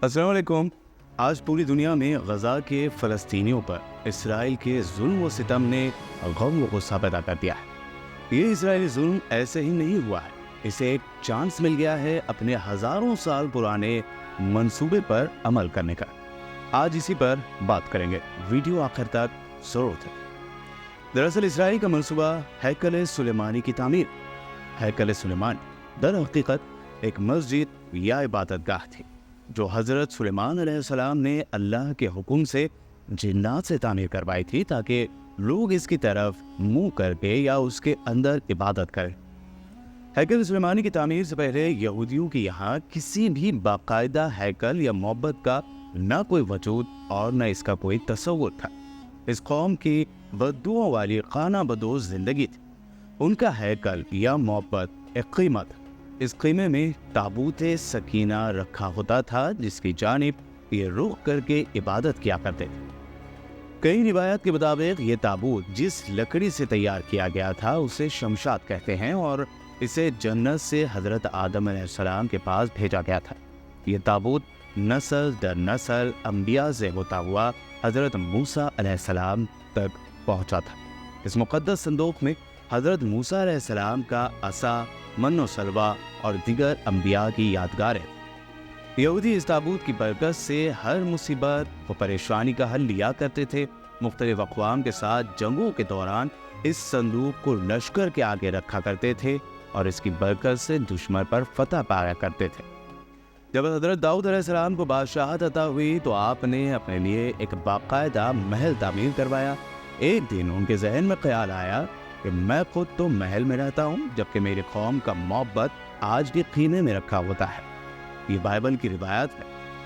السلام علیکم۔ آج پوری دنیا میں غزہ کے فلسطینیوں پر اسرائیل کے ظلم و ستم نے غم و غصہ پیدا کر دیا ہے۔ یہ اسرائیلی ظلم ایسے ہی نہیں ہوا ہے، اسے ایک چانس مل گیا ہے اپنے ہزاروں سال پرانے منصوبے پر عمل کرنے کا۔ آج اسی پر بات کریں گے، ویڈیو آخر تک ضرور تھے۔ دراصل اسرائیل کا منصوبہ ہیکل سلیمانی کی تعمیر۔ ہیکل سلیمانی در حقیقت ایک مسجد یا عبادت گاہ تھی جو حضرت سلیمان علیہ السلام نے اللہ کے حکم سے جنات سے تعمیر کروائی تھی تاکہ لوگ اس کی طرف منہ کر کے یا اس کے اندر عبادت کریں۔ ہیکل سلیمانی کی تعمیر سے پہلے یہودیوں کے یہاں کسی بھی باقاعدہ ہیکل یا معبد کا نہ کوئی وجود اور نہ اس کا کوئی تصور تھا۔ اس قوم کی بددعاؤں والی خانہ بدوش زندگی تھی۔ ان کا ہیکل یا معبد ایک خیمہ تھا۔ اس خیمے میں تابوت سکینہ رکھا ہوتا تھا جس کی جانب یہ رخ کر کے عبادت کیا کرتے تھے۔ کئی روایات کے مطابق یہ تابوت جس لکڑی سے تیار کیا گیا تھا اسے شمشاد کہتے ہیں اور اسے جنت سے حضرت آدم علیہ السلام کے پاس بھیجا گیا تھا۔ یہ تابوت نسل در نسل انبیاء سے ہوتا ہوا حضرت موسیٰ علیہ السلام تک پہنچا تھا۔ اس مقدس صندوق میں حضرت موسیٰ علیہ السلام کا عصا، من و سلوہ اور دیگر انبیاء کی یادگاریں۔ یہودی اس تابوت کی برکت سے ہر مصیبت و پریشانی کا حل لیا کرتے تھے۔ مختلف اقوام کے ساتھ جنگوں کے دوران اس صندوق کو لشکر کے آگے رکھا کرتے تھے اور اس کی برکت سے دشمن پر فتح پایا کرتے تھے۔ جب حضرت داؤد علیہ السلام کو بادشاہت عطا ہوئی تو آپ نے اپنے لیے ایک باقاعدہ محل تعمیر کروایا۔ ایک دن ان کے ذہن میں خیال آیا کہ میں خود تو محل میں رہتا ہوں جبکہ میری قوم کا معبد آج بھی خیمے میں رکھا ہوتا ہے۔ یہ بائبل کی روایت ہے۔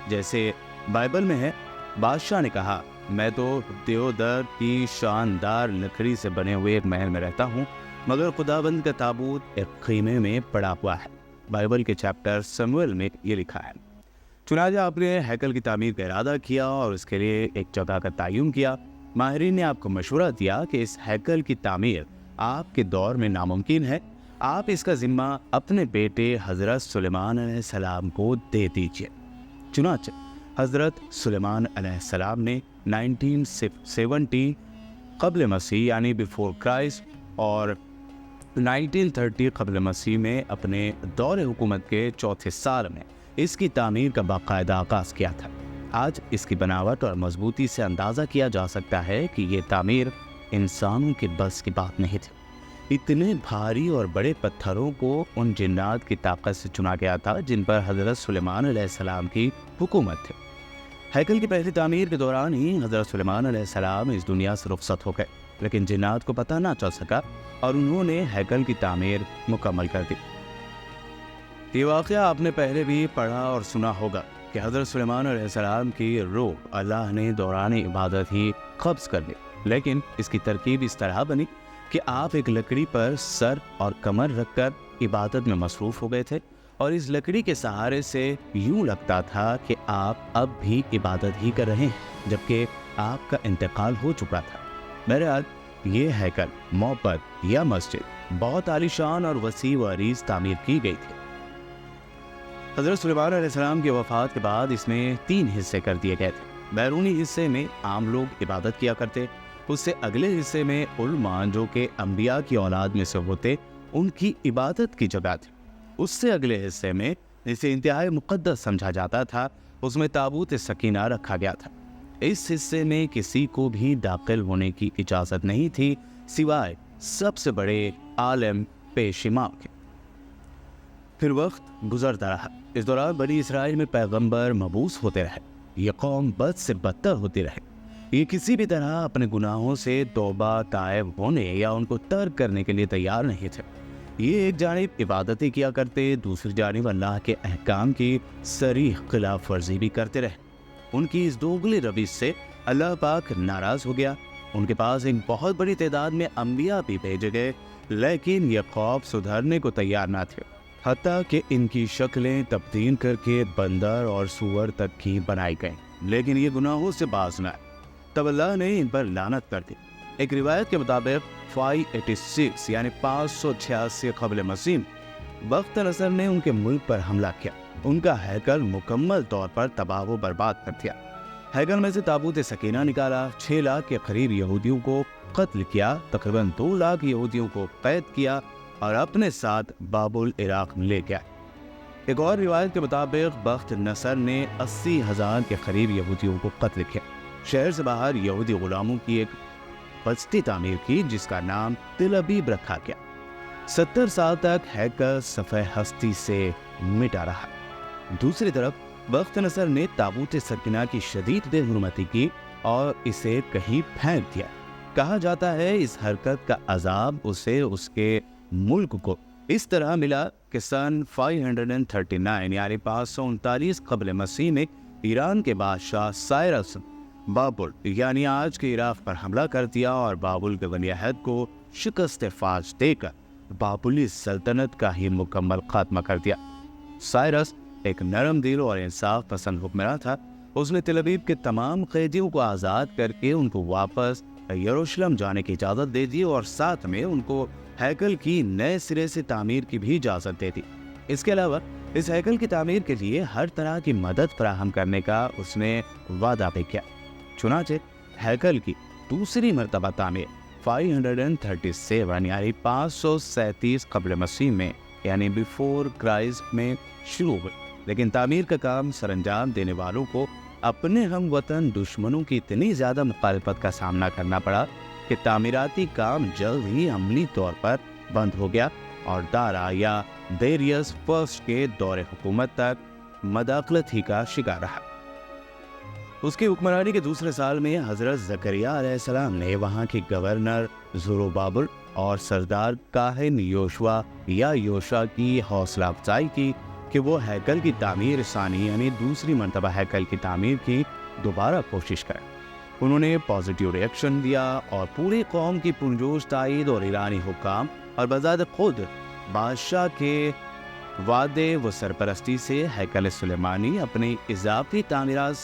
جیسے بائبل میں ہے، بادشاہ نے کہا، میں تو دیودر کی شاندار لکڑی سے بنے ہوئے ایک محل میں رہتا ہوں مگر خداوند کا تابوت ایک خیمے میں پڑا ہوا ہے۔ بائبل کے چیپٹر سموئیل میں یہ لکھا ہے۔ چنانچہ آپ نے ہیکل کی تعمیر کا ارادہ کیا اور اس کے لیے ایک جگہ کا تعین کیا۔ ماہرین نے آپ کو مشورہ دیا کہ اس ہیکل کی تعمیر آپ کے دور میں ناممکن ہے، آپ اس کا ذمہ اپنے بیٹے حضرت سلیمان علیہ السلام کو دے دیجیے۔ چنانچہ حضرت سلیمان علیہ السلام نے 1970 قبل مسیح یعنی بیفور کرائسٹ اور 1930 قبل مسیح میں اپنے دور حکومت کے چوتھے سال میں اس کی تعمیر کا باقاعدہ آغاز کیا تھا۔ آج اس کی بناوٹ اور مضبوطی سے اندازہ کیا جا سکتا ہے کہ یہ تعمیر انسانوں کے بس کی بات نہیں تھی۔ اتنے بھاری اور بڑے پتھروں کو ان جنات کی طاقت سے چنا گیا تھا جن پر حضرت سلیمان علیہ السلام کی حکومت تھی۔ ہیکل کی پہلی تعمیر کے دوران ہی حضرت سلیمان علیہ السلام اس دنیا سے رخصت ہو گئے، لیکن جنات کو پتہ نہ چل سکا اور انہوں نے ہیکل کی تعمیر مکمل کر دی۔ یہ واقعہ آپ نے پہلے بھی پڑھا اور سنا ہوگا کہ حضرت سلیمان علیہ السلام کی روح اللہ نے دوران عبادت ہی قبض کر لی، لیکن اس کی ترکیب اس طرح بنی کہ آپ ایک لکڑی پر سر اور کمر رکھ کر عبادت میں مصروف ہو گئے تھے اور اس لکڑی کے سہارے سے یوں لگتا تھا کہ آپ اب بھی عبادت ہی کر رہے ہیں جبکہ آپ کا انتقال ہو چکا تھا۔ بہرحال یہ ہیکل، معبد یا مسجد بہت عالیشان اور وسیع و عریض تعمیر کی گئی تھی۔ حضرت سلیمان علیہ السلام کی وفات کے بعد اس میں 3 حصے کر دیے گئے تھے۔ بیرونی حصے میں عام لوگ عبادت کیا کرتے، اس سے اگلے حصے میں علماء جو کہ انبیاء کی اولاد میں سے ہوتے ان کی عبادت کی جگہ تھی۔ اس سے اگلے حصے میں جسے انتہائی مقدس سمجھا جاتا تھا اس میں تابوت سکینہ رکھا گیا تھا۔ اس حصے میں کسی کو بھی داخل ہونے کی اجازت نہیں تھی سوائے سب سے بڑے عالم پیش امام کے۔ پھر وقت گزرتا رہا، اس دوران بنی اسرائیل میں پیغمبر مبعوث ہوتے رہے، یہ قوم بد سے بدتر ہوتی رہے، یہ کسی بھی طرح اپنے گناہوں سے توبہ تائب ہونے یا ان کو ترک کرنے کے لیے تیار نہیں تھے۔ یہ ایک جانب عبادتیں کیا کرتے، دوسری جانب اللہ کے احکام کی صریح خلاف ورزی بھی کرتے رہے۔ ان کی اس دوگلی روش سے اللہ پاک ناراض ہو گیا۔ ان کے پاس ایک بہت بڑی تعداد میں انبیاء بھی بھیجے گئے لیکن یہ قوم سدھرنے کو تیار نہ تھے، حتیٰ کہ ان کی شکلیں تبدیل کر کے بندر اور سور تک کی بنائی گئیں، لیکن یہ گناہوں سے باز نہ آئے۔ تب اللہ نے ان پر لعنت کر دی۔ ایک روایت کے مطابق 586 یعنی 586 قبل مسیح وقت نصر نے ان کے ملک پر حملہ کیا۔ ان کا ہیکل مکمل طور پر تباہ و برباد کر دیا۔ ہیکل میں سے تابوت سکینہ نکالا، 6 لاکھ کے قریب یہودیوں کو قتل کیا، تقریباً 2 لاکھ یہودیوں کو قید کیا اور اپنے ساتھ بابل عراق میں لے گیا۔ ایک اور روایت کے مطابق بخت نصر نے 80,000 کے قریب یہودیوں کو قتل کیا۔ شہر سے باہر یہودی غلاموں کی ایک بستی تعمیر کی جس کا نام تل ابیب رکھا گیا۔ 70 سال تک ہیکل صفحہ ہستی سے مٹا رہا۔ دوسری طرف بخت نصر نے تابوت سکینہ کی شدید بے حرمتی کی اور اسے کہیں پھینک دیا۔ کہا جاتا ہے اس حرکت کا عذاب اسے اس کے ملک کو اس طرح ملا کہ سن 539 یعنی 539 قبل مسیح میں ایران کے بادشاہ سائرس بابل یعنی آج کے عراق پر حملہ کر دیا اور بابل کے ولی عہد کو شکست فاش دے کر بابلی سلطنت کا ہی مکمل خاتمہ کر دیا۔ سائرس ایک نرم دل اور انصاف پسند حکمراں تھا۔ اس نے تل ابیب کے تمام قیدیوں کو آزاد کر کے ان کو واپس یروشلم جانے کی اجازت دے دی اور ساتھ میں ان کو ہیکل کی نئے سرے سے تعمیر کی بھی اجازت دے دی۔ اس کے علاوہ اس ہیکل کی تعمیر کے لیے ہر طرح کی مدد فراہم کرنے کا اس نے وعدہ بھی کیا۔ چنانچہ ہیکل کی دوسری مرتبہ تعمیر 537 یعنی 537 قبل مسیح میں یعنی بیفور کرائسٹ میں شروع ہوئی، لیکن تعمیر کا کام سر انجام دینے والوں کو اپنے ہم وطن دشمنوں کی اتنی زیادہ مخالفت کا سامنا کرنا پڑا کہ تعمیراتی کام جلد ہی عملی طور پر بند ہو گیا اور دارا یا دیریس فرسٹ کے دور حکومت تک مداخلت ہی کا شکار رہا۔ اس کی حکمرانی کے دوسرے سال میں حضرت زکریا علیہ السلام نے وہاں کے گورنر زروبابل اور سردار کاہن یوشع کی حوصلہ افزائی کی کہ وہ ہیکل کی تعمیر ثانی یعنی دوسری مرتبہ ہیکل کی تعمیر کی دوبارہ کوشش کریں۔ انہوں نے پازیٹیو ری ایکشن دیا اور پوری قوم کی پرجوش تائید اور ایرانی حکام اور بذات خود بادشاہ کے وعدے و سرپرستی سے ہیکل سلیمانی اپنی اضافی تعمیرات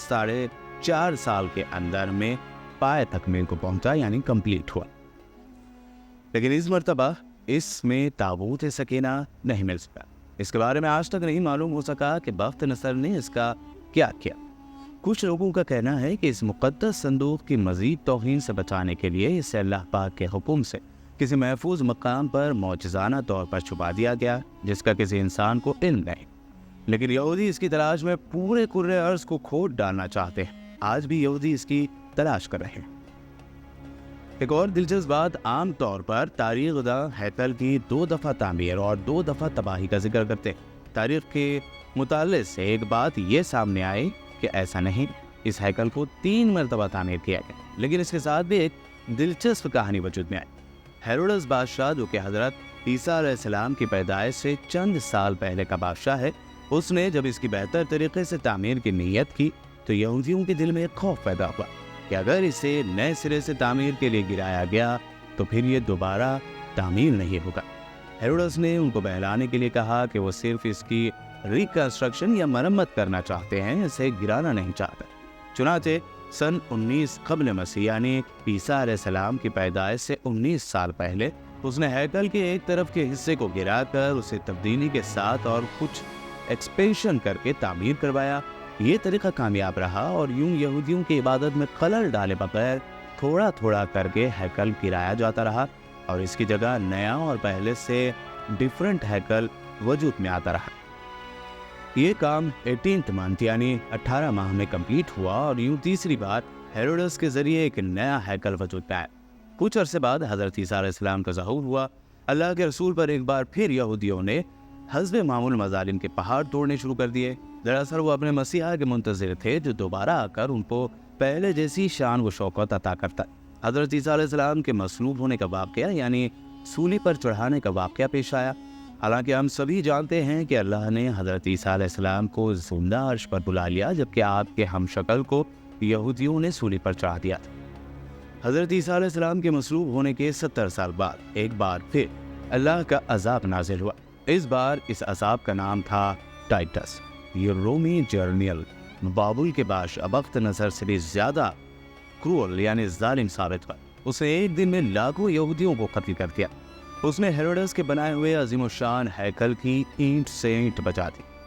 4.5 سال کے اندر میں پائے تکمیل کو پہنچا یعنی کمپلیٹ ہوا۔ لیکن اس مرتبہ اس میں تابوت سکینہ نہیں مل سکا۔ اس کے بارے میں آج تک نہیں معلوم ہو سکا کہ بخت نصر نے اس کا کیا کیا۔ کچھ لوگوں کا کہنا ہے کہ اس مقدس صندوق کی مزید توہین سے بچانے کے لیے اسے اللہ پاک کے حکم سے کسی محفوظ مقام پر معجزانہ طور پر چھپا دیا گیا جس کا کسی انسان کو علم نہیں، لیکن یہودی اس کی تلاش میں پورے کرۂ ارض کو کھود ڈالنا چاہتے ہیں۔ آج بھی یہودی اس کی تلاش کر رہے ہیں۔ ایک اور دلچسپ بات، عام طور پر تاریخ داں ہیکل کی 2 دفعہ تعمیر اور 2 دفعہ تباہی کا ذکر کرتے ہیں۔ تاریخ کے مطالعے سے ایک بات یہ سامنے آئی کہ ایسا نہیں، اس ہیکل کو 3 مرتبہ تعمیر کیا گیا، لیکن اس کے ساتھ بھی ایک دلچسپ کہانی وجود میں آئی۔ ہیروڈس بادشاہ جو کہ حضرت عیسیٰ علیہ السلام کی پیدائش سے چند سال پہلے کا بادشاہ ہے، اس نے جب اس کی بہتر طریقے سے تعمیر کی نیت کی تو یہودیوں کے دل میں ایک خوف پیدا ہوا کہ اگر اسے نئے سرے سے تعمیر کے لیے گرایا گیا تو پھر یہ دوبارہ تعمیر نہیں ہوگا۔ ہیروڈس نے ان کو بہلانے کے لیے کہا کہ وہ صرف اس کی ریکنسٹرکشن یا مرمت کرنا چاہتے ہیں، اسے گرانا نہیں چاہتے۔ چنانچہ سن 19 قبل مسیح یعنی عیسیٰ علیہ السلام کی پیدائش سے 19 سال پہلے اس نے ہیکل کے ایک طرف کے حصے کو گرا کر اسے تبدیلی کے ساتھ اور کچھ ایکسپینشن کر کے تعمیر کروایا۔ یہ طریقہ کامیاب رہا اور یوں یہودیوں کی عبادت میں خلل ڈالے بغیر تھوڑا تھوڑا کر کے ہیکل گرایا جاتا رہا اور اس کی جگہ نیا اور پہلے سے ڈیفرنٹ ہیکل وجود میں آتا رہا۔ یہ کام 18th منتھ یعنی 18 ماہ میں کمپلیٹ ہوا اور یوں تیسری بار ہیروڈس کے ذریعے ایک نیا ہیکل وجود میں آیا۔ کچھ عرصے بعد حضرت عیسیٰ علیہ السلام کا ظہور ہوا۔ اللہ کے رسول پر ایک بار پھر یہودیوں نے حسب معمول مظالم کے پہاڑ توڑنے شروع کر دیے۔ دراصل وہ اپنے مسیحا کے منتظر تھے جو دوبارہ آ کر ان کو پہلے جیسی شان و شوکت عطا کرتا۔ حضرت عیسیٰ علیہ السلام کے مصلوب ہونے کا واقعہ یعنی سولی پر چڑھانے کا واقعہ پیش آیا۔ حالانکہ ہم سبھی جانتے ہیں کہ اللہ نے حضرت عیسیٰ علیہ السلام کو زندہ عرش پر بلا لیا، جبکہ آپ کے ہم شکل کو یہودیوں نے سولی پر چڑھا دیا تھا۔ حضرت عیسیٰ علیہ السلام کے مصلوب ہونے کے 70 سال بعد ایک بار پھر اللہ کا عذاب نازل ہوا۔ اس بار اس عذاب کا نام تھا ٹائٹس۔ یہ رومی جرنیل بابل کے بادشاہ بخت نصر سے بھی زیادہ کرول یعنی ظالم ثابت ہوا۔ اس نے ایک دن میں لاکھوں یہودیوں کو قتل کر دیا۔ اس نے ہیروڈس کے بنائے ہوئے عظیم الشان ہیکل کی اینٹ سے اینٹ بچا دی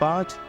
5